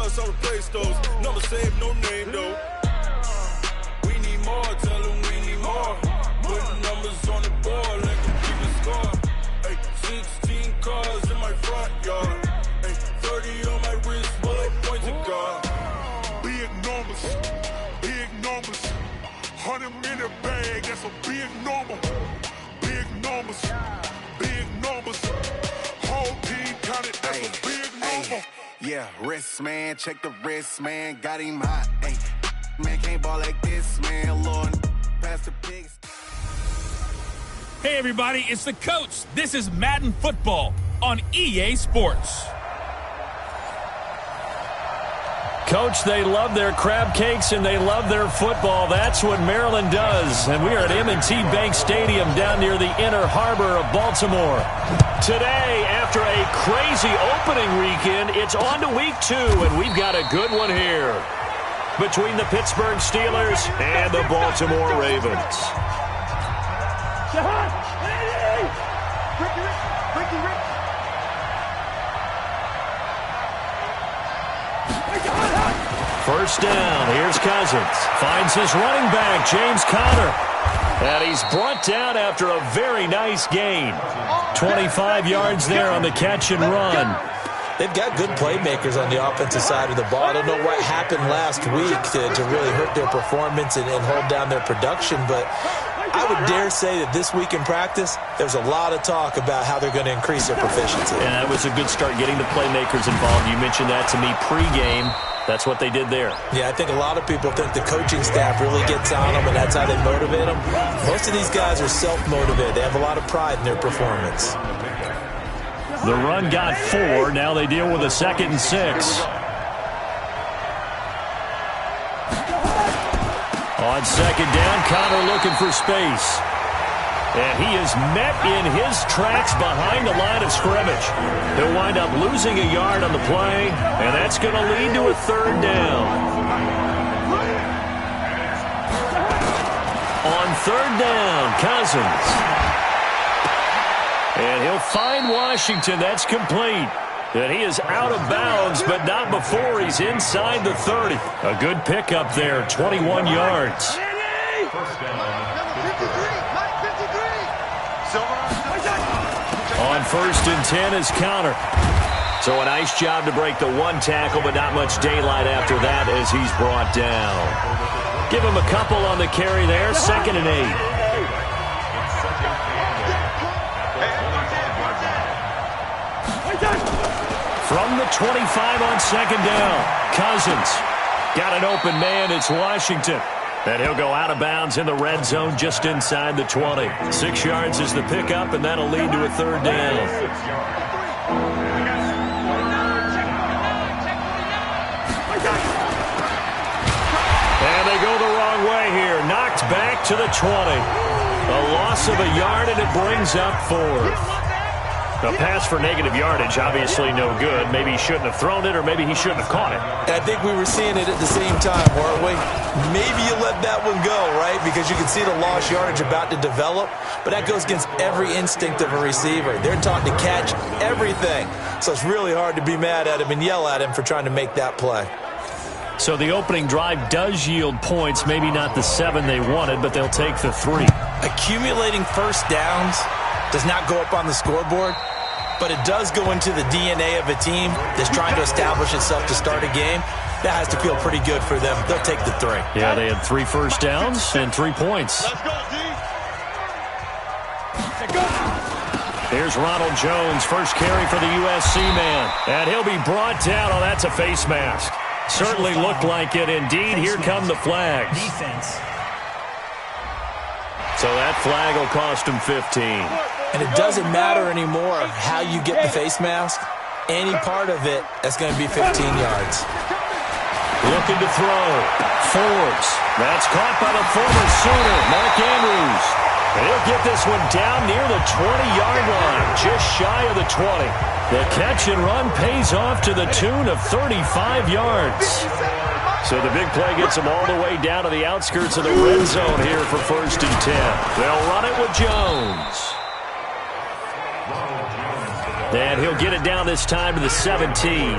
trust, I'll replace those. Never save no name though. We need more, tell them we need more. Putting numbers on the board, let them keep the score. Ay, 16 cars in my front yard. Ay, 30 on my wrist, bullet points of God. Big numbers, big numbers. 100 minute bag, that's a big number. Big numbers, big numbers. Whole team counted, that's a big number. Yeah, wrist man, check the wrist man, got him hot. Ay, man can't ball like this, man. Lord, past the pigs. Hey everybody, it's the coach. This is Madden Football on EA Sports. Coach, they love their crab cakes and they love their football. That's what Maryland does. And we are at M&T Bank Stadium down near the Inner Harbor of Baltimore. Today, after a crazy opening weekend, it's on to week 2, and we've got a good one here between the Pittsburgh Steelers and the Baltimore Ravens. First down, here's Cousins. Finds his running back, James Conner. And he's brought down after a very nice gain. 25 yards there on the catch and run. They've got good playmakers on the offensive side of the ball. I don't know what happened last week to really hurt their performance and hold down their production, but I would dare say that this week in practice, there's a lot of talk about how they're going to increase their proficiency. And that was a good start getting the playmakers involved. You mentioned that to me pregame. That's what they did there. Yeah, I think a lot of people think the coaching staff really gets on them, and that's how they motivate them. Most of these guys are self-motivated. They have a lot of pride in their performance. The run got 4. Now they deal with a 2nd and 6. On 2nd down, Conner looking for space. And he is met in his tracks behind the line of scrimmage. He'll wind up losing a yard on the play, and that's going to lead to a 3rd down. On 3rd down, Cousins. And he'll find Washington. That's complete. And he is out of bounds, but not before he's inside the 30. A good pickup there, 21 yards. On 1st and 10 is Conner. So a nice job to break the 1 tackle, but not much daylight after that as he's brought down. Give him a couple on the carry there, 2nd and 8. From the 25 on 2nd down, Cousins. Got an open man, it's Washington. And he'll go out of bounds in the red zone just inside the 20. 6 yards is the pickup, and that'll lead to a 3rd down. And they go the wrong way here. Knocked back to the 20. A loss of a yard, and it brings up 4th. A pass for negative yardage, obviously no good. Maybe he shouldn't have thrown it, or maybe he shouldn't have caught it. And I think we were seeing it at the same time, weren't we? Maybe you let that one go, right? Because you can see the lost yardage about to develop. But that goes against every instinct of a receiver. They're taught to catch everything. So it's really hard to be mad at him and yell at him for trying to make that play. So the opening drive does yield points. Maybe not the 7 they wanted, but they'll take the 3. Accumulating first downs does not go up on the scoreboard, but it does go into the DNA of a team that's trying to establish itself to start a game. That has to feel pretty good for them. They'll take the 3. Yeah, they had 3 first downs and 3 points. Here's Ronald Jones, first carry for the USC man. And he'll be brought down. Oh, that's a face mask. Certainly looked like it. Indeed, here come the flags. So that flag will cost him 15. And it doesn't matter anymore how you get the face mask. Any part of it, that's going to be 15 yards. Looking to throw. Forbes. That's caught by the former Sooner, Mark Andrews. And he'll get this one down near the 20-yard line, just shy of the 20. The catch and run pays off to the tune of 35 yards. So the big play gets them all the way down to the outskirts of the red zone here for 1st and 10. They'll run it with Jones. And he'll get it down this time to the 17.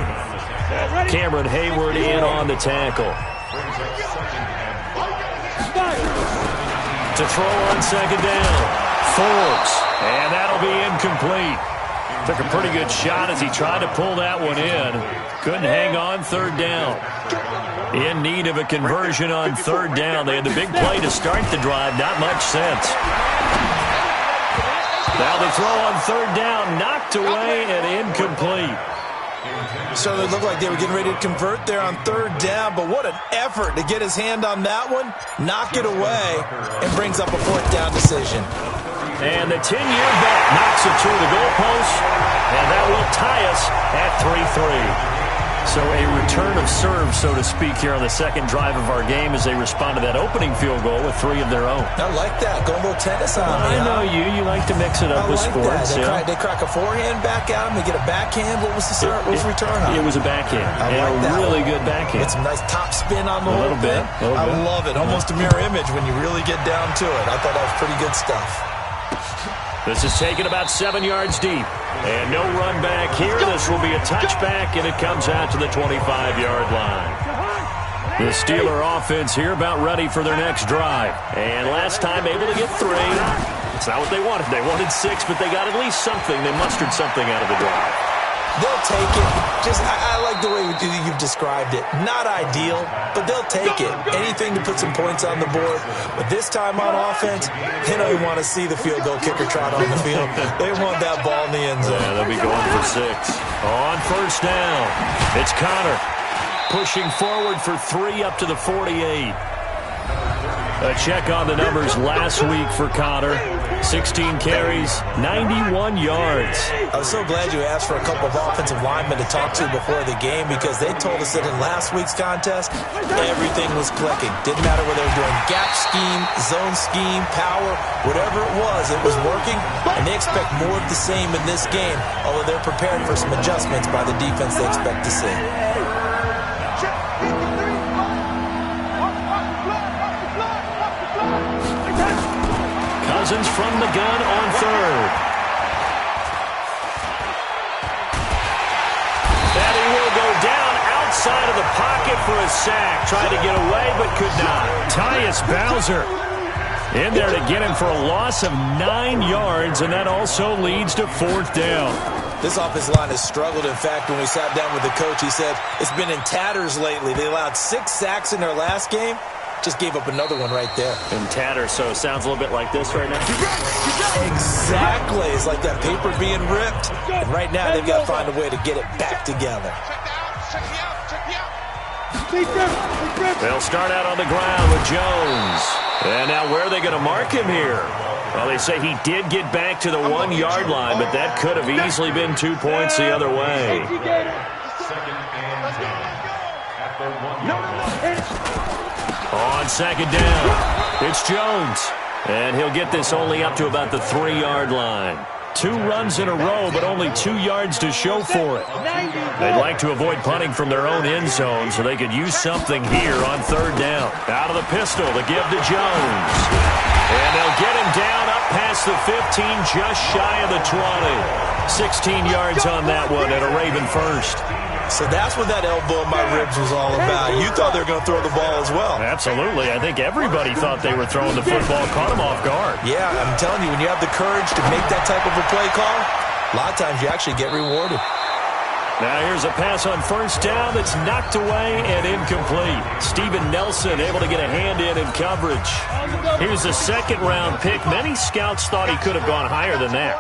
Cameron Hayward in on the tackle. To throw on second down. Forbes. And that'll be incomplete. Took a pretty good shot as he tried to pull that one in. Couldn't hang on third down. In need of a conversion on third down. They had the big play to start the drive. Not much sense. Now the throw on third down. Knocked away and incomplete. So it looked like they were getting ready to convert there on third down, but what an effort to get his hand on that one, knock it away, and brings up a fourth down decision. And the 10-year bet knocks it to the goalpost, and that will tie us at 3-3. So a return of serve, so to speak, here on the second drive of our game as they respond to that opening field goal with 3 of their own. I like that. Go a little tennis on me. I know you. You like to mix it up with sports. They crack a forehand back at him. They get a backhand. What was the return on? It was a backhand. I like that. Really good backhand. Get some nice top spin on the little bit. I love it. Almost a mirror image when you really get down to it. I thought that was pretty good stuff. This is taken about 7 yards deep. And no run back here. This will be a touchback, and it comes out to the 25-yard line. The Steeler offense here about ready for their next drive. And last time able to get 3. It's not what they wanted. They wanted 6, but they got at least something. They mustered something out of the drive. They'll take it. I like the way you've described it. Not ideal, but they'll take it. Anything to put some points on the board. But this time on offense, they don't even want to see the field goal kicker trot on the field. They want that ball in the end zone. Yeah, they'll be going for 6. On first down, it's Connor pushing forward for 3 up to the 48. A check on the numbers last week for Connor. 16 carries, 91 yards. I was so glad you asked for a couple of offensive linemen to talk to before the game because they told us that in last week's contest, everything was clicking. Didn't matter whether they were doing gap scheme, zone scheme, power, whatever it was working. And they expect more of the same in this game, although they're prepared for some adjustments by the defense they expect to see. Cousins from the gun on third. And he will go down outside of the pocket for a sack. Tried to get away, but could not. Tyus Bowser in there to get him for a loss of 9 yards, and that also leads to fourth down. This offensive line has struggled. In fact, when we sat down with the coach, he said it's been in tatters lately. They allowed 6 sacks in their last game. Just gave up another one right there. In tatters, so it sounds a little bit like this right now. Exactly. It's like that paper being ripped. And right now, they've got to find a way to get it back together. They'll start out on the ground with Jones. And now where are they going to mark him here? Well, they say he did get back to the 1-yard line, but that could have easily been 2 points the other way. On second down, it's Jones. And he'll get this only up to about the 3-yard line. 2 runs in a row, but only 2 yards to show for it. They'd like to avoid punting from their own end zone so they could use something here on third down. Out of the pistol to give to Jones. And they'll get him down up past the 15, just shy of the 20. 16 yards on that one and a Raven first. So that's what that elbow in my ribs was all about. You thought they were going to throw the ball as well. Absolutely. I think everybody thought they were throwing the football, caught them off guard. Yeah, I'm telling you, when you have the courage to make that type of a play call, a lot of times you actually get rewarded. Now here's a pass on first down that's knocked away and incomplete. Steven Nelson able to get a hand in coverage. Here's a second-round pick. Many scouts thought he could have gone higher than that.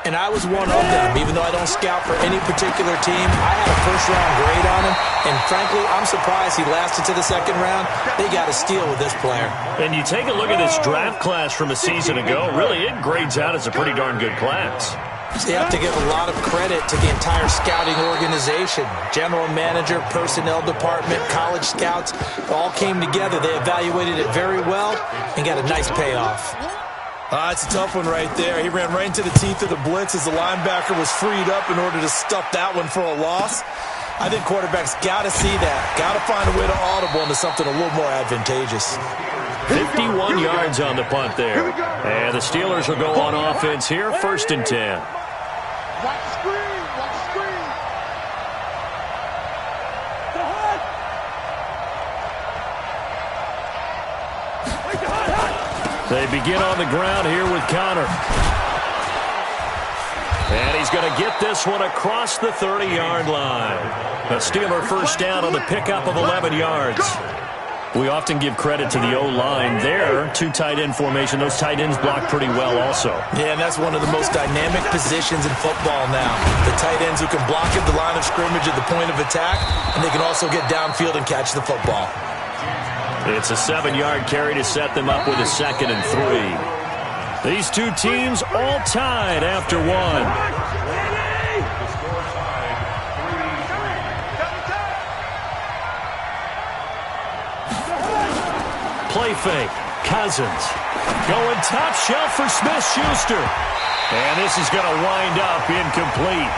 And I was one of them. Even though I don't scout for any particular team, I had a first-round grade on him. And frankly, I'm surprised he lasted to the second round. They got a steal with this player. And you take a look at this draft class from a season ago, really it grades out as a pretty darn good class. So you have to give a lot of credit to the entire scouting organization. General manager, personnel department, college scouts, all came together. They evaluated it very well and got a nice payoff. It's a tough one right there. He ran right into the teeth of the blitz as the linebacker was freed up in order to stuff that one for a loss. I think quarterbacks got to see that. Got to find a way to audible into something a little more advantageous. 51 yards on the punt there. And the Steelers will go on offense here, 1st and 10. Watch the screen. Watch the screen. They begin on the ground here with Connor. And he's going to get this one across the 30-yard line. A Steeler first down on the pickup of 11 yards. We often give credit to the O-line there. Two tight end formation. Those tight ends block pretty well also. Yeah, and that's one of the most dynamic positions in football now. The tight ends who can block at the line of scrimmage at the point of attack, and they can also get downfield and catch the football. It's a 7-yard carry to set them up with a 2nd and 3. These two teams all tied after one. Play fake. Cousins going top shelf for Smith-Schuster. And this is going to wind up incomplete.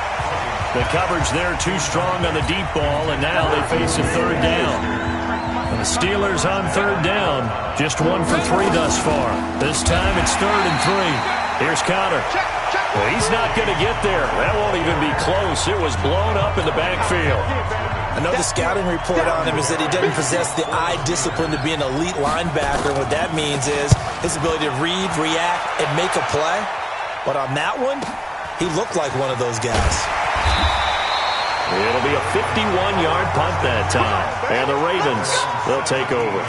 The coverage there too strong on the deep ball, and now they face a 3rd down. And the Steelers on 3rd down. Just 1 for 3 thus far. This time it's 3rd and 3. Here's Connor. Well, he's not going to get there. That won't even be close. It was blown up in the backfield. I know the scouting report on him is that he doesn't possess the eye discipline to be an elite linebacker. What that means is his ability to read, react, and make a play. But on that one, he looked like one of those guys. It'll be a 51-yard punt that time. And the Ravens, they'll take over.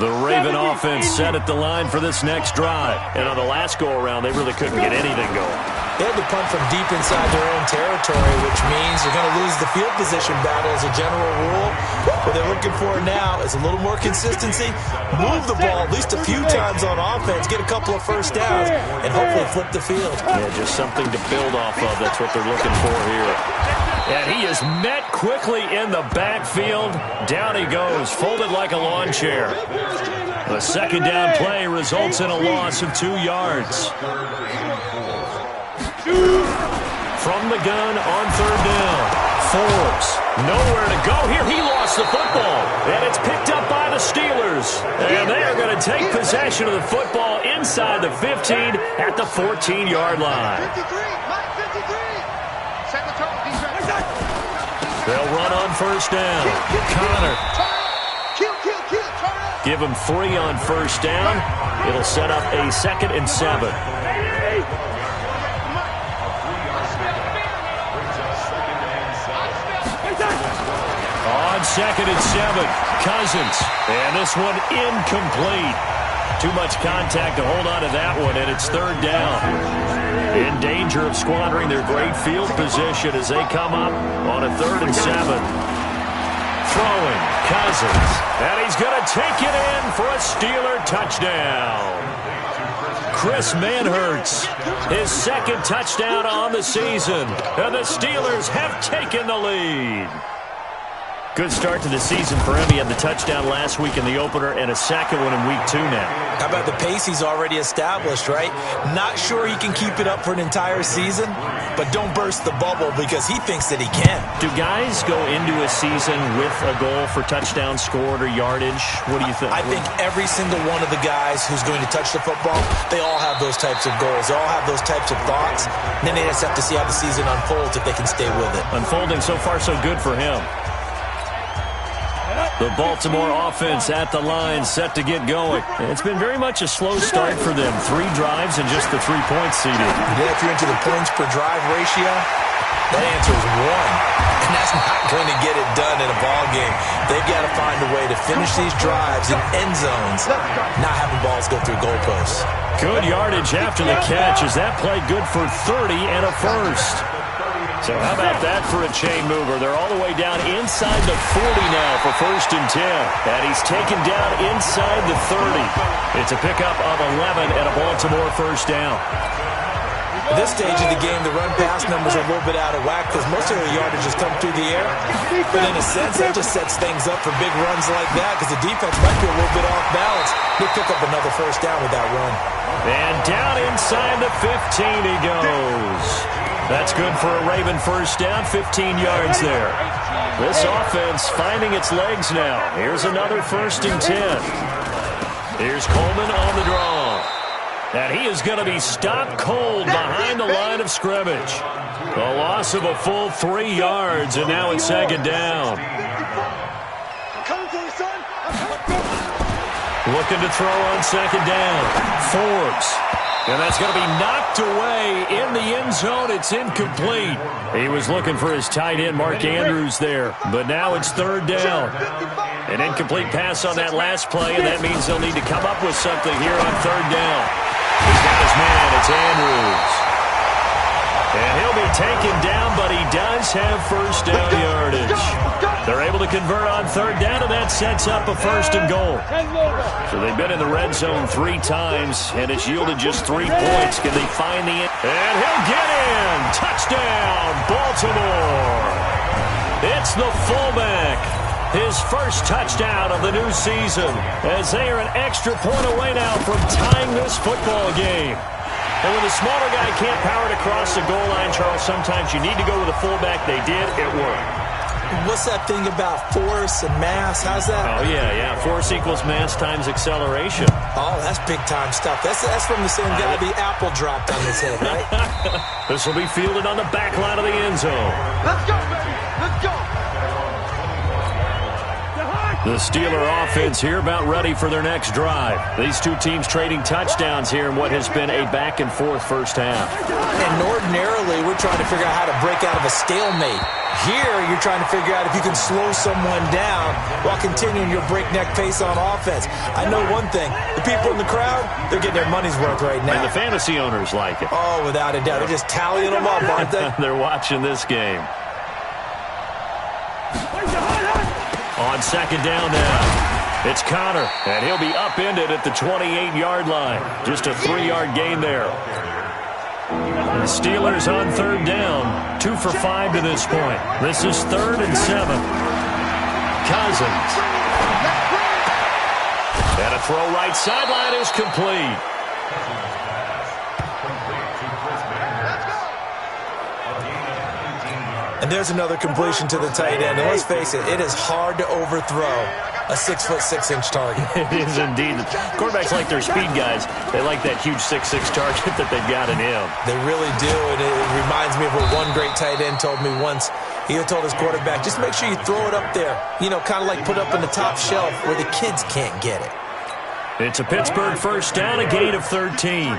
The Raven offense set at the line for this next drive. And on the last go-around, they really couldn't get anything going. They had to punt from deep inside their own territory, which means you're going to lose the field position battle as a general rule. What they're looking for now is a little more consistency, move the ball at least a few times on offense, get a couple of first downs, and hopefully flip the field. Yeah, just something to build off of. That's what they're looking for here. And he is met quickly in the backfield. Down he goes, folded like a lawn chair. The 2nd down play results in a loss of 2 yards. From the gun on 3rd down. Forbes, nowhere to go here. He lost the football. And it's picked up by the Steelers. And they are going to take possession of the football inside the 15 at the 14-yard line. They'll run on 1st down. Connor. Give him 3 on 1st down. It'll set up a 2nd and 7. On 2nd and 7, Cousins. And this one incomplete. Too much contact to hold on to that one, and it's 3rd down. In danger of squandering their great field position as they come up on a 3rd and 7. Throwing, Cousins. And he's going to take it in for a Steeler touchdown. Chris Manhertz, his 2nd touchdown on the season. And the Steelers have taken the lead. Good start to the season for him. He had the touchdown last week in the opener and a 2nd one in week 2 now. How about the pace he's already established, right? Not sure he can keep it up for an entire season, but don't burst the bubble because he thinks that he can. Do guys go into a season with a goal for touchdown scored or yardage? What do you think? I think every single one of the guys who's going to touch the football, they all have those types of goals. They all have those types of thoughts. And then they just have to see how the season unfolds if they can stay with it. Unfolding so far so good for him. The Baltimore offense at the line, set to get going. It's been very much a slow start for them. 3 drives and just the 3 points seeded. Yeah, if you're into the points per drive ratio, that answer is 1. And that's not going to get it done in a ball game. They've got to find a way to finish these drives in end zones, not having balls go through goalposts. Good yardage after the catch. Is that play good for 30 and a 1st? So how about that for a chain mover? They're all the way down inside the 40 now for 1st and 10. And he's taken down inside the 30. It's a pickup of 11 and a Baltimore 1st down. At this stage of the game, the run-pass numbers are a little bit out of whack because most of the yardage has come through the air. But in a sense, that just sets things up for big runs like that because the defense might be a little bit off balance. He'll pick up another 1st down with that run. And down inside the 15 he goes. That's good for a Raven 1st down, 15 yards there. This offense finding its legs now. Here's another 1st and 10. Here's Coleman on the draw. And he is going to be stopped cold behind the line of scrimmage. A loss of a full 3 yards, and now it's 2nd down. Looking to throw on second down. Forbes. And that's going to be knocked away in the end zone. It's incomplete. He was looking for his tight end, Mark Andrews, there. But now it's third down. An incomplete pass on that last play, and that means they'll need to come up with something here on third down. He's got his man. It's Andrews. And he'll be taken down, but he does have first down yardage. They're able to convert on third down, and that sets up a first and goal. So they've been in the red zone 3 times, and it's yielded just 3 points. Can they find the end? And he'll get in. Touchdown, Baltimore. It's the fullback. His first touchdown of the new season, as they are an extra point away now from tying this football game. And when the smaller guy can't power it across the goal line, Charles, sometimes you need to go with a fullback. They did. It worked. What's that thing about force and mass? How's that? Oh, yeah. Force equals mass times acceleration. Oh, that's big-time stuff. That's from the same guy the apple dropped on his head, right? This will be fielded on the back line of the end zone. Let's go, baby. Let's go. The Steeler offense here about ready for their next drive. These two teams trading touchdowns here in what has been a back-and-forth first half. And ordinarily, we're trying to figure out how to break out of a stalemate. Here, you're trying to figure out if you can slow someone down while continuing your breakneck pace on offense. I know one thing. The people in the crowd, they're getting their money's worth right now. And the fantasy owners like it. Oh, without a doubt. They're just tallying them up, aren't they? They're watching this game. On second down now, it's Connor, and he'll be upended at the 28-yard line. Just a 3-yard gain there. The Steelers on third down, 2 for 5 to this point. This is 3rd and 7. Cousins. And a throw right sideline is complete. And there's another completion to the tight end. And let's face it, it is hard to overthrow a 6'6" target. It is indeed. Quarterbacks like their speed guys. They like that huge 6'6" target that they've got in him. They really do, and it reminds me of what one great tight end told me once. He told his quarterback, just make sure you throw it up there. You know, kind of like put up in the top shelf where the kids can't get it. It's a Pittsburgh first down, a gain of 13.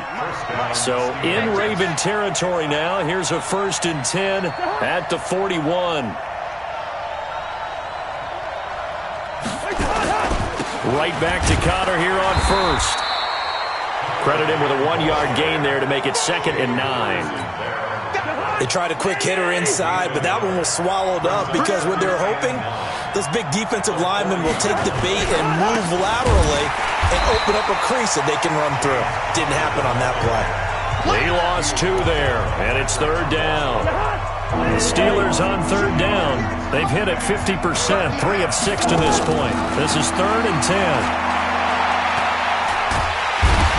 So in Raven territory now. Here's a 1st and 10 at the 41. Right back to Connor here on first. Credit him with a 1-yard gain there to make it 2nd and 9. They tried a quick hitter inside, but that one was swallowed up because what they're hoping, those big defensive linemen will take the bait and move laterally and open up a crease that they can run through. Didn't happen on that play. They lost 2 there, and it's 3rd down. The Steelers on 3rd down. They've hit it 50%, 3 of 6 to this point. This is 3rd and 10.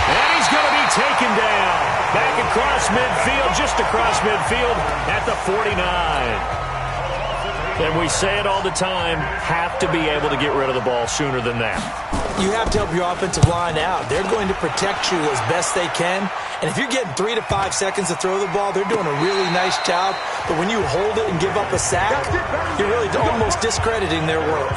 And he's going to be taken down. Back across midfield, just across midfield at the 49. And we say it all the time, have to be able to get rid of the ball sooner than that. You have to help your offensive line out. They're going to protect you as best they can. And if you're getting 3 to 5 seconds to throw the ball, they're doing a really nice job. But when you hold it and give up a sack, you're really almost discrediting their work.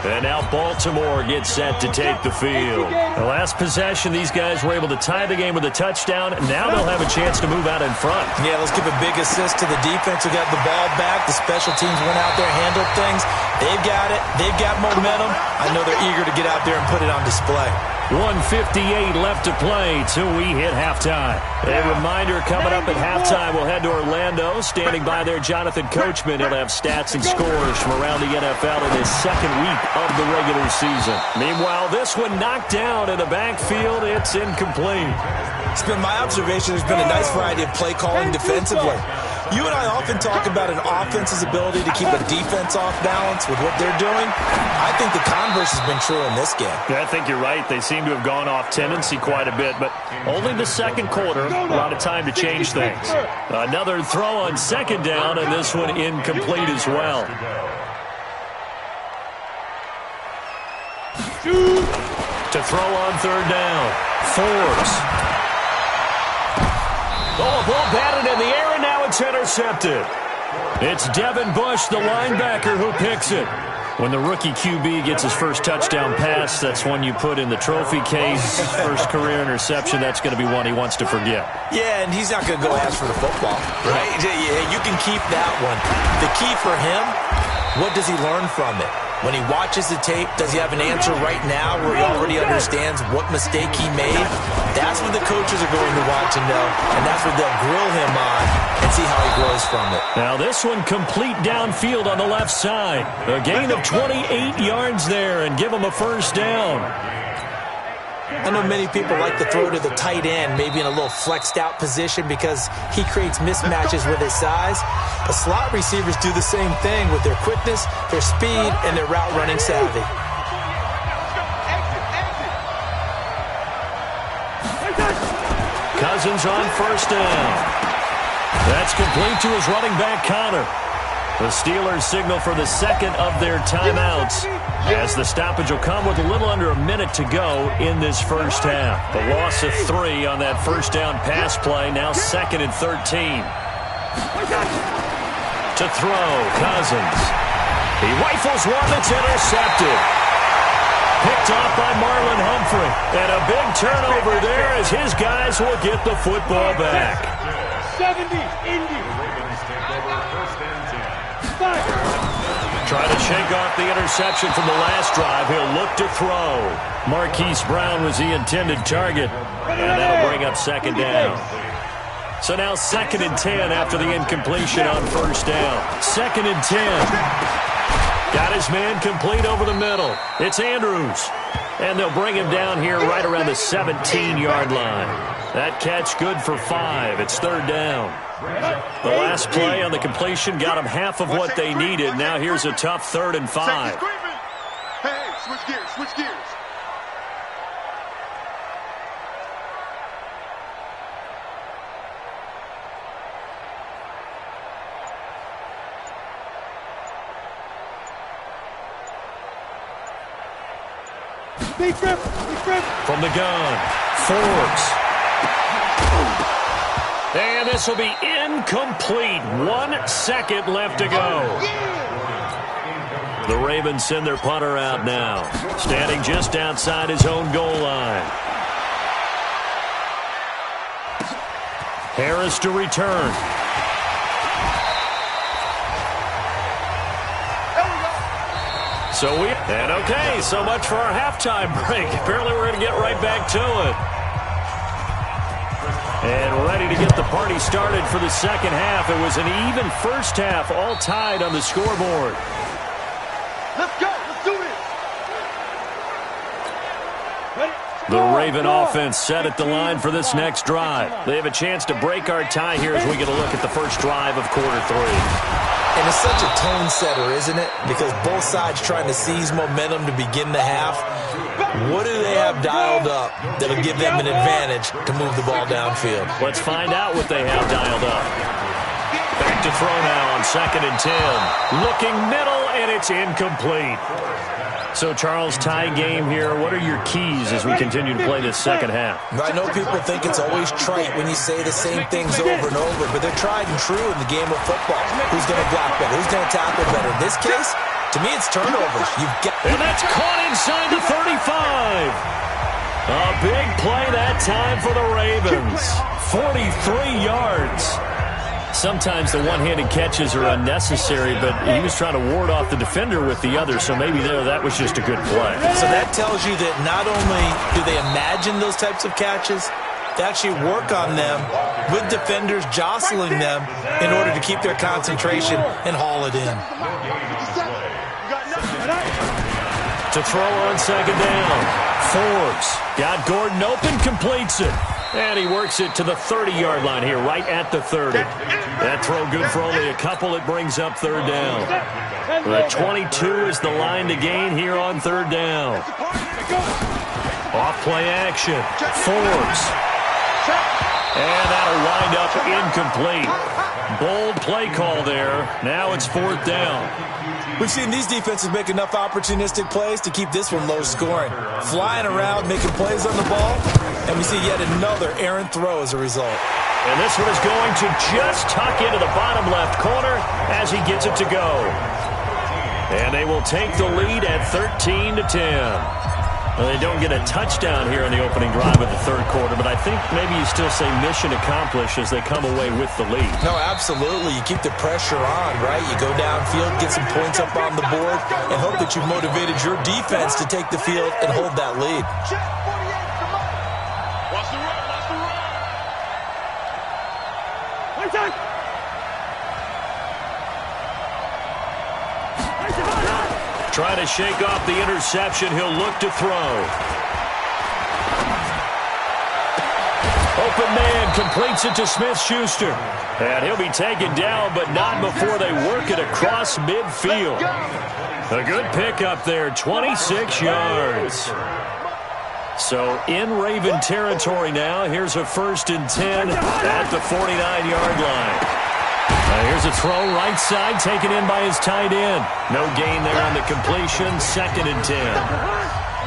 And now Baltimore gets set to take the field. The last possession, these guys were able to tie the game with a touchdown. Now they'll have a chance to move out in front. Yeah, let's give a big assist to the defense who got the ball back. The special teams went out there, handled things. They've got it. They've got momentum. I know they're eager to get out there and put it on display. 1:58 left to play till we hit halftime. A reminder coming up at halftime, we'll head to Orlando. Standing by there, Jonathan Coachman. He'll have stats and scores from around the NFL in his 2nd week of the regular season. Meanwhile, this one knocked down in the backfield. It's incomplete. It's been my observation there's been a nice variety of play calling defensively. You and I often talk about an offense's ability to keep a defense off balance with what they're doing. I think the converse has been true in this game. Yeah, I think you're right. They seem to have gone off tendency quite a bit, but only the 2nd quarter, a lot of time to change things. Another throw on 2nd down, and this one incomplete as well. To throw on 3rd down, Forbes. Oh, ball batted in the air, and now it's intercepted. It's Devin Bush, the linebacker, who picks it. When the rookie QB gets his first touchdown pass, that's one you put in the trophy case. First career interception, that's going to be one he wants to forget. Yeah, and he's not going to go ask for the football, right? Yeah, you can keep that one. The key for him, what does he learn from it? When he watches the tape, does he have an answer right now where he already understands what mistake he made? That's what the coaches are going to want to know, and that's what they'll grill him on and see how he grows from it. Now this one complete downfield on the left side. A gain of 28 yards there and give him a first down. I know many people like to throw to the tight end, maybe in a little flexed out position because he creates mismatches with his size. But slot receivers do the same thing with their quickness, their speed, and their route running savvy. Cousins on first down. That's complete to his running back, Connor. The Steelers signal for the second of their timeouts, as the stoppage will come with a little under a minute to go in this first half. The loss of 3 on that first down pass play, now 2nd and 13. To throw, Cousins. He rifles one that's intercepted. Picked off by Marlon Humphrey. And a big turnover there as his guys will get the football back. 70, Indy. Trying to shake off the interception from the last drive. He'll look to throw. Marquise Brown was the intended target. And that'll bring up second down. So now 2nd and 10 after the incompletion on first down. 2nd and 10. Got his man complete over the middle. It's Andrews. And they'll bring him down here right around the 17-yard line. That catch good for 5. It's 3rd down. The last play on the completion got them half of what they needed. Now here's a tough 3rd and 5. Hey, switch gears, switch gears. From the gun, Forbes. And this will be incomplete. 1 second left to go. The Ravens send their punter out now, standing just outside his own goal line. Harris to return. Okay, so much for our halftime break. Apparently we're going to get right back to it. And ready to get the party started for the second half. It was an even first half, all tied on the scoreboard. Let's go. Let's do this. The Raven offense set at the line for this next drive. They have a chance to break our tie here as we get a look at the first drive of quarter 3. And it's such a tone setter, isn't it? Because both sides trying to seize momentum to begin the half. What do they have dialed up that'll give them an advantage to move the ball downfield? Let's find out what they have dialed up. Back to throw now on 2nd and 10. Looking middle, and it's incomplete. So, Charles, tie game here. What are your keys as we continue to play this second half? I know people think it's always trite when you say the same things over and over, but they're tried and true in the game of football. Who's going to block better? Who's going to tackle better? In this case, to me, it's turnovers. And that's caught inside the 35. A big play that time for the Ravens. 43 yards. Sometimes the one-handed catches are unnecessary, but he was trying to ward off the defender with the other, so maybe that was just a good play. So that tells you that not only do they imagine those types of catches, they actually work on them with defenders jostling them in order to keep their concentration and haul it in. To throw on 2nd down. Forbes got Gordon open, completes it. And he works it to the 30-yard line here, right at the 30. That throw good for only a couple. It brings up 3rd down. The 22 is the line to gain here on 3rd down. Off-play action. Forbes. And that'll wind up incomplete. Bold play call there. Now it's 4th down. We've seen these defenses make enough opportunistic plays to keep this one low scoring. Flying around, making plays on the ball, and we see yet another errant throw as a result. And this one is going to just tuck into the bottom left corner as he gets it to go. And they will take the lead at 13-10. Well, they don't get a touchdown here in the opening drive of the third quarter, but I think maybe you still say mission accomplished as they come away with the lead. No, absolutely. You keep the pressure on, right? You go downfield, get some points up on the board, and hope that you've motivated your defense to take the field and hold that lead. Watch the run, watch the run. One time. Trying to shake off the interception. He'll look to throw. Open man completes it to Smith-Schuster. And he'll be taken down, but not before they work it across midfield. A good pickup there, 26 yards. So in Raven territory now. Here's a 1st and 10 at the 49-yard line. Here's a throw right side taken in by his tight end. No gain there on the completion. 2nd and 10.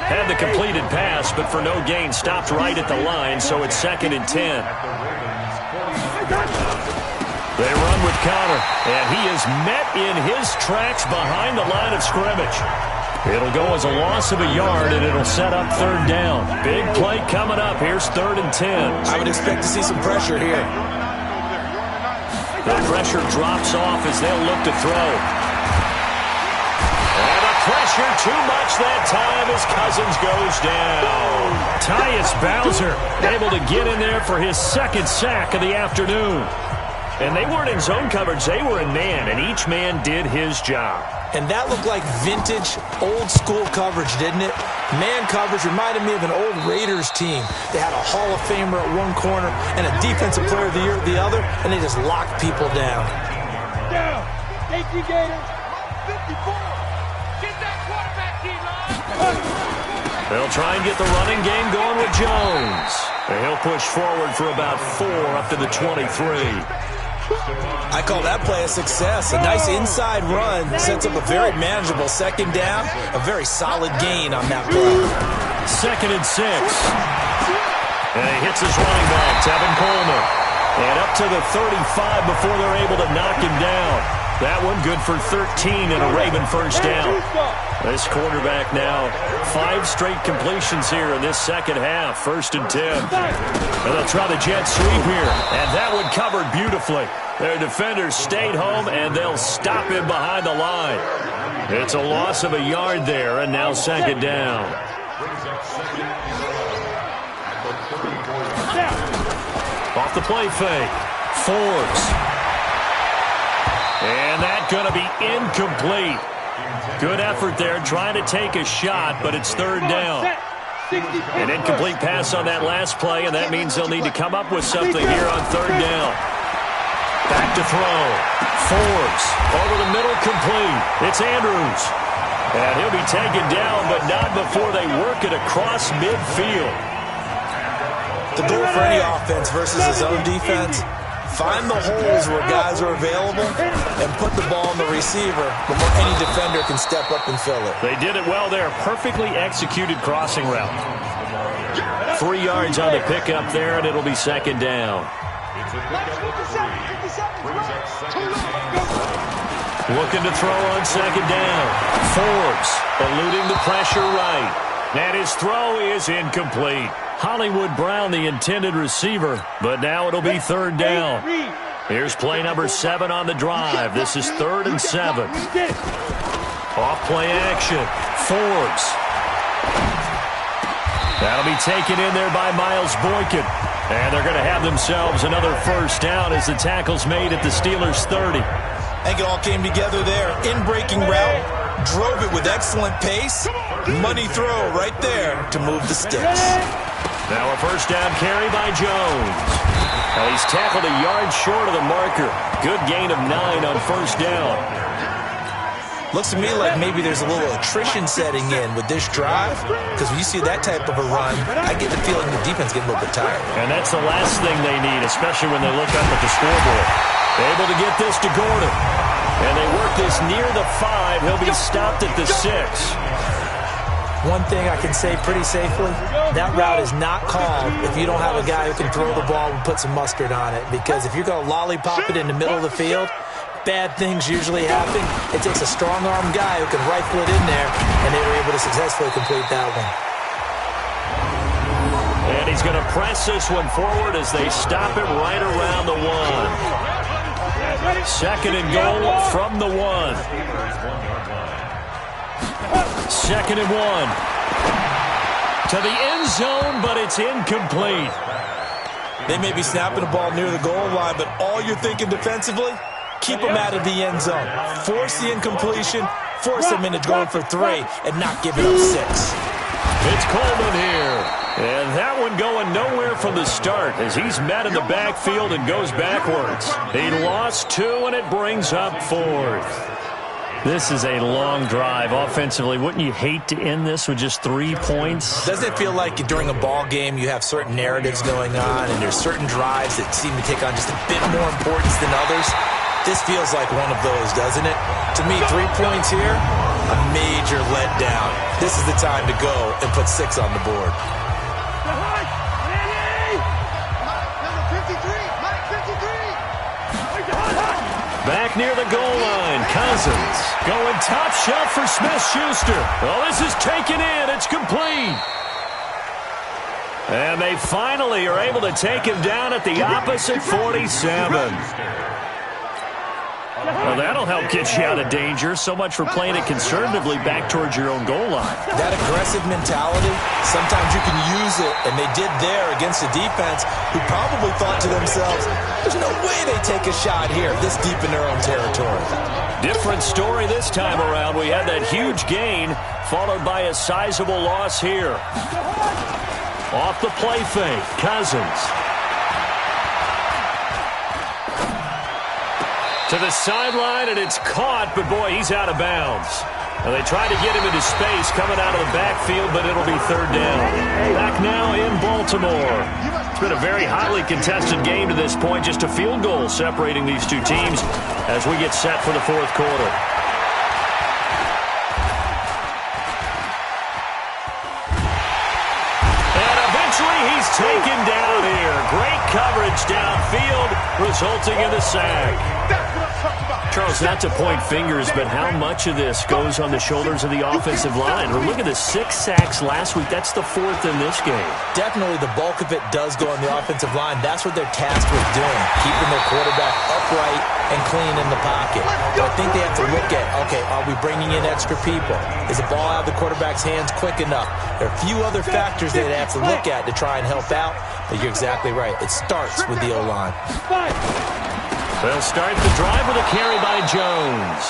Had the completed pass, but for no gain, stopped right at the line, so it's 2nd and 10. They run with Connor, and he is met in his tracks behind the line of scrimmage. It'll go as a loss of a yard, and it'll set up 3rd down. Big play coming up. Here's 3rd and 10. I would expect to see some pressure here. The pressure drops off as they'll look to throw. And the pressure too much that time as Cousins goes down. Tyus Bowser able to get in there for his 2nd sack of the afternoon. And they weren't in zone coverage. They were in man, and each man did his job. And that looked like vintage, old-school coverage, didn't it? Man coverage reminded me of an old Raiders team. They had a Hall of Famer at one corner and a Defensive Player of the Year at the other, and they just locked people down. Down. Safety Gators. 54. Get that quarterback, D-line. They'll try and get the running game going with Jones. And he'll push forward for about 4 up to the 23. I call that play a success. A nice inside run sets up a very manageable 2nd down. A very solid gain on that play. 2nd and 6. And he hits his running back, Tevin Coleman. And up to the 35 before they're able to knock him down. That one good for 13 and a Raven 1st down. This quarterback now 5 straight completions here in this 2nd half. 1st and 10. And they'll try the jet sweep here. And that one covered beautifully. Their defenders stayed home, and they'll stop him behind the line. It's a loss of a yard there, and now 2nd down. Off the play fake. Forbes. And that's going to be incomplete. Good effort there, trying to take a shot, but it's 3rd down. An incomplete pass on that last play, and that means they'll need to come up with something here on 3rd down. Back to throw. Forbes over the middle, complete. It's Andrews. And he'll be taken down, but not before they work it across midfield. The goal for any offense versus his own defense, find the holes where guys are available and put the ball on the receiver before any defender can step up and fill it. They did it well there. Perfectly executed crossing route. 3 yards on the pickup there, and it'll be 2nd down. Looking to throw on 2nd down. Forbes eluding the pressure right. And his throw is incomplete. Hollywood Brown, the intended receiver, but now it'll be 3rd down. Here's play number 7 on the drive. This is 3rd and 7. Off play action. Forbes. That'll be taken in there by Miles Boykin. And they're going to have themselves another 1st down as the tackle's made at the Steelers' 30. I think it all came together there. In-breaking route. Drove it with excellent pace. Money throw right there to move the sticks. Now a 1st down carry by Jones. Now he's tackled a yard short of the marker. Good gain of 9 on 1st down. Looks to me like maybe there's a little attrition setting in with this drive, because when you see that type of a run, I get the feeling the defense getting a little bit tired. And that's the last thing they need, especially when they look up at the scoreboard. Able to get this to Gordon. And they work this near the 5. He'll be stopped at the 6. One thing I can say pretty safely, that route is not called if you don't have a guy who can throw the ball and put some mustard on it. Because if you're going to lollipop it in the middle of the field, bad things usually happen. It takes a strong-arm guy who can rifle it in there, and they were able to successfully complete that one. And he's going to press this one forward as they stop it right around the 1. Second and goal from the 1. Second and 1. To the end zone, but it's incomplete. They may be snapping the ball near the goal line, but all you're thinking defensively, keep them out of the end zone. Force the incompletion, force them into going for 3, and not give it up 6. It's Coleman here. And that one going nowhere from the start as he's met in the backfield and goes backwards. He lost 2, and it brings up 4th. This is a long drive offensively. Wouldn't you hate to end this with just 3 points? Doesn't it feel like during a ball game you have certain narratives going on and there's certain drives that seem to take on just a bit more importance than others? This feels like one of those, doesn't it? To me, 3 points here, a major letdown. This is the time to go and put 6 on the board. Back near the goal line, Cousins going top shelf for Smith-Schuster. Well, this is taken in. It's complete. And they finally are able to take him down at the opposite 47. Well, that'll help get you out of danger. So much for playing it conservatively back towards your own goal line. That aggressive mentality, sometimes you can use it, and they did there against a defense who probably thought to themselves, there's no way they take a shot here this deep in their own territory. Different story this time around. We had that huge gain, followed by a sizable loss here. Off the play fake, Cousins. To the sideline, and it's caught, but boy, he's out of bounds. Well, they tried to get him into space coming out of the backfield, but it'll be 3rd down. Back now in Baltimore. It's been a very highly contested game to this point, just a field goal separating these two teams as we get set for the 4th quarter. And eventually he's taken down here. Great coverage downfield, resulting in a sack. Charles, not to point fingers, but how much of this goes on the shoulders of the offensive line? Well, look at the 6 sacks last week. That's the 4th in this game. Definitely the bulk of it does go on the offensive line. That's what they're tasked with doing, keeping their quarterback upright and clean in the pocket. But I think they have to look at, okay, are we bringing in extra people? Is the ball out of the quarterback's hands quick enough? There are a few other factors they have to look at to try and help out, but you're exactly right. It starts with the O-line. They'll start the drive with a carry by Jones.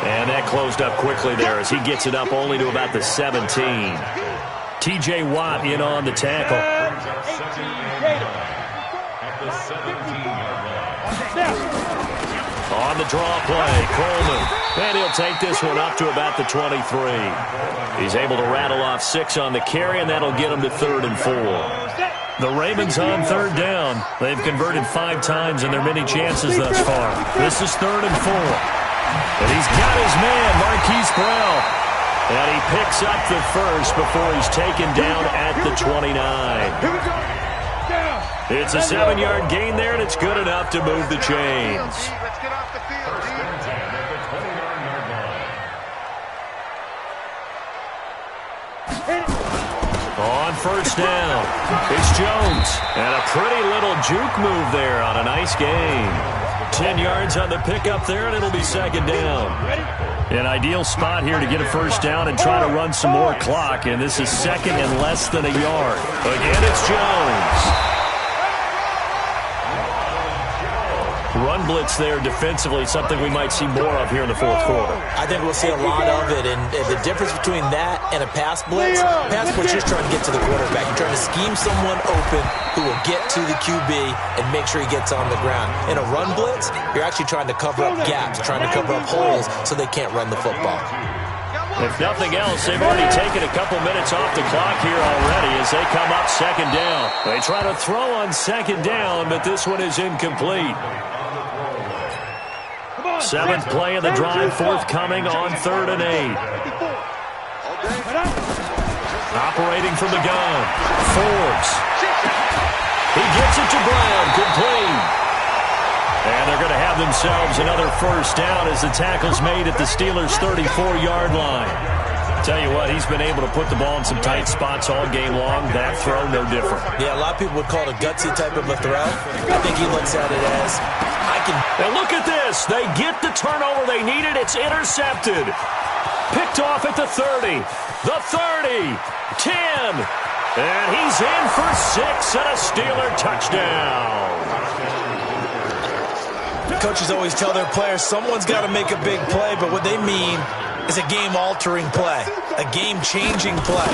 And that closed up quickly there as he gets it up only to about the 17. T.J. Watt in on the tackle. On the draw play, Coleman. And he'll take this one up to about the 23. He's able to rattle off 6 on the carry, and that'll get him to 3rd and 4. The Ravens on 3rd down. They've converted 5 times in their many chances thus far. This is 3rd and 4. And he's got his man, Marquise Brown. And he picks up the first before he's taken down at the 29. It's a 7-yard gain there, and it's good enough to move the chains. Let's get off the field, On 1st down, it's Jones. And a pretty little juke move there on a nice gain. 10 yards on the pickup there, and it'll be 2nd down. An ideal spot here to get a 1st down and try to run some more clock. And this is 2nd and less than a yard. Again, it's Jones. Run blitz there defensively, something we might see more of here in the 4th quarter. I think we'll see a lot of it, and the difference between that and a pass blitz is trying to get to the quarterback. You're trying to scheme someone open who will get to the QB and make sure he gets on the ground. In a run blitz, you're actually trying to cover up gaps, trying to cover up holes so they can't run the football. If nothing else, they've already taken a couple minutes off the clock here already as they come up 2nd down. They try to throw on 2nd down, but this one is incomplete. 7th play of the drive, forthcoming on 3rd and 8. Operating from the gun, Forbes. He gets it to Brown, complete. And they're going to have themselves another first down as the tackle's made at the Steelers' 34-yard line. Tell you what, he's been able to put the ball in some tight spots all game long. That throw, no different. Yeah, a lot of people would call it a gutsy type of a throw. I think he looks at it as, I can... And look at this. They get the turnover they needed. It's intercepted. Picked off at the 30. The 30. 10. And he's in for 6 and a Steeler touchdown. Coaches always tell their players someone's got to make a big play, but what they mean is a game-altering play, a game-changing play,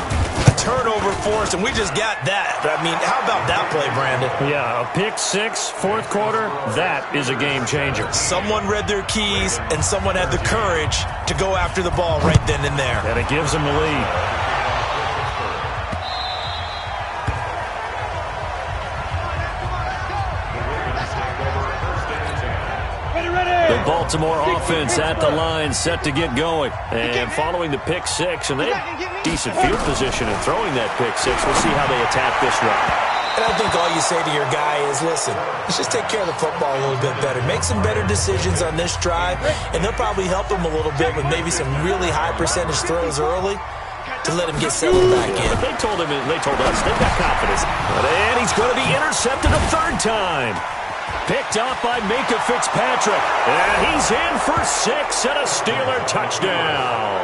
a turnover force, and we just got that. I mean, how about that play, Brandon? Yeah, a pick 6, fourth quarter, that is a game-changer. Someone read their keys, and someone had the courage to go after the ball right then and there. And it gives them the lead. The Baltimore offense at the line, set to get going. And following the pick 6, and they have decent field position in throwing that pick 6. We'll see how they attack this one. And I think all you say to your guy is, listen, let's just take care of the football a little bit better. Make some better decisions on this drive, and they'll probably help him a little bit with maybe some really high percentage throws early to let him get settled back in. They told us they've got confidence. And he's going to be intercepted a third time. Picked off by Minka Fitzpatrick. And he's in for 6 and a Steeler touchdown.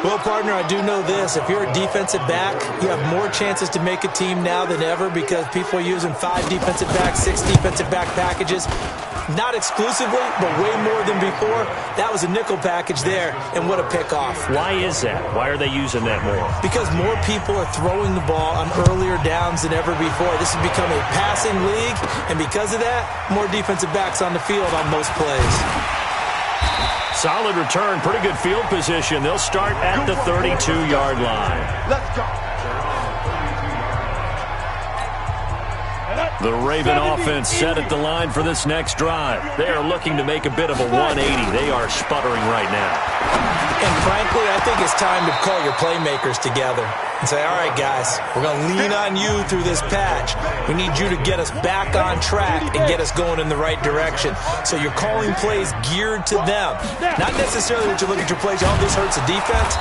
Well, partner, I do know this. If you're a defensive back, you have more chances to make a team now than ever because people are using 5 defensive backs, 6 defensive back packages. Not exclusively, but way more than before. That was a nickel package there, and what a pickoff. Why is that? Why are they using that more? Because more people are throwing the ball on earlier downs than ever before. This has become a passing league, and because of that, more defensive backs on the field on most plays. Solid return, pretty good field position. They'll start at the 32-yard line. Let's go. The Raven offense set at the line for this next drive. They are looking to make a bit of a 180. They are sputtering right now. And frankly, I think it's time to call your playmakers together and say, all right, guys, we're going to lean on you through this patch. We need you to get us back on track and get us going in the right direction. So you're calling plays geared to them. Not necessarily that you look at your plays, oh, this hurts the defense.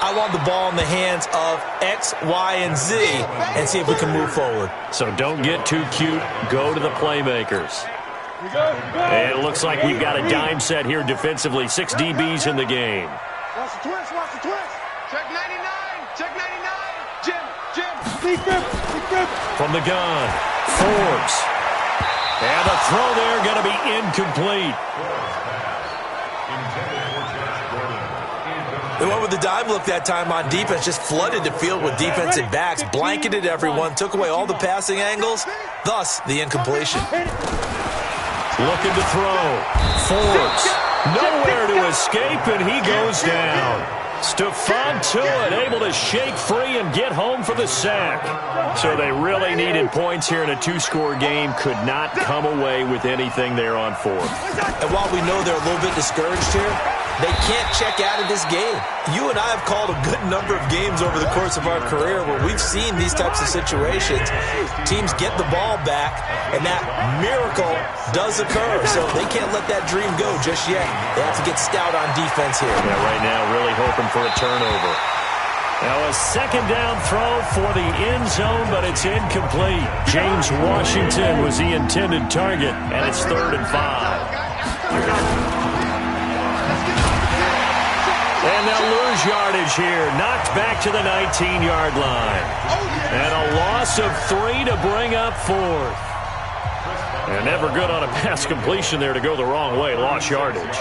I want the ball in the hands of X, Y, and Z and see if we can move forward. So don't get too cute. Go to the playmakers. And it looks like we've got a dime set here defensively. 6 DBs in the game. Watch the twist, watch the twist. Check 99, check 99. Jim. Big rip. From the gun, Forbes. And the throw there going to be incomplete. They went with the dive look that time on defense, just flooded the field with defensive backs, blanketed everyone, took away all the passing angles, thus the incompletion. Looking to throw. Forbes. Nowhere to escape, and he goes down. Stephon Tuitt able to shake free and get home for the sack. So they really needed points here in a 2-score game. Could not come away with anything there on 4th. And while we know they're a little bit discouraged here, they can't check out of this game. You and I have called a good number of games over the course of our career where we've seen these types of situations. Teams get the ball back, and that miracle does occur. So they can't let that dream go just yet. They have to get stout on defense here. Yeah, right now really hoping for a turnover. Now a second down throw for the end zone, but it's incomplete. James Washington was the intended target, and it's 3rd and 5. And they'll lose yardage here. Knocked back to the 19-yard line. And a loss of 3 to bring up 4th. And never good on a pass completion there to go the wrong way. Lost yardage.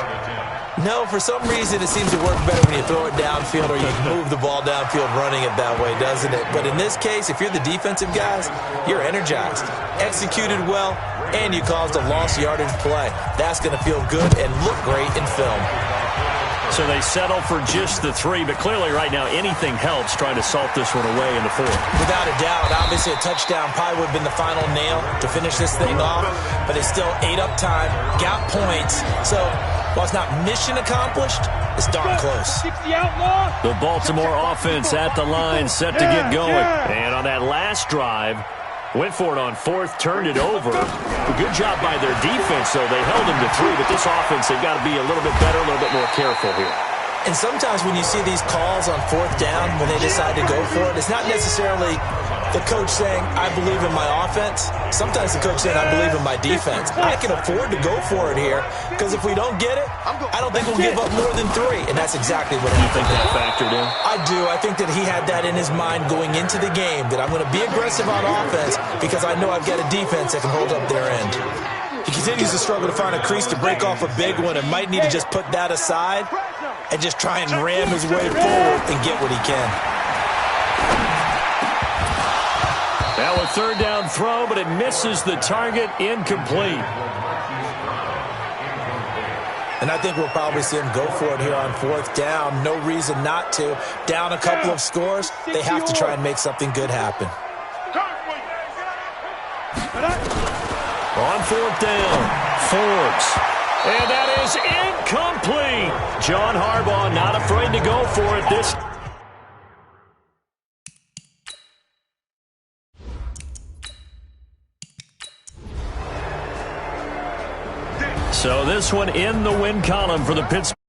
No, for some reason it seems to work better when you throw it downfield or you move the ball downfield running it that way, doesn't it? But in this case, if you're the defensive guys, you're energized, executed well, and you caused a lost yardage play. That's going to feel good and look great in film. So they settle for just the 3, but clearly right now anything helps trying to salt this one away in the 4th. Without a doubt, obviously a touchdown probably would have been the final nail to finish this thing off, but it's still ate up time, got points. So while it's not mission accomplished, it's darn close. The Baltimore offense at the line set to get going. And on that last drive, Went for it on fourth, turned it over. A good job by their defense, though. They held him to 3, but this offense, they've got to be a little bit better, a little bit more careful here. And sometimes when you see these calls on fourth down, when they decide to go for it, it's not necessarily the coach saying, I believe in my offense. Sometimes the coach saying, I believe in my defense. I can afford to go for it here because if we don't get it, I don't think we'll give up more than 3. And that's exactly what happened. You think that factored in? I do. I think that he had that in his mind going into the game, that I'm going to be aggressive on offense because I know I've got a defense that can hold up their end. He continues to struggle to find a crease to break off a big one and might need to just put that aside and just try and ram his way forward and get what he can. Now a third down throw, but it misses the target, incomplete. And I think we'll probably see him go for it here on fourth down. No reason not to. Down a couple of scores, they have to try and make something good happen. On fourth down, Forbes. And that is incomplete. John Harbaugh not afraid to go for it this time. So this one in the win column for the Pittsburgh.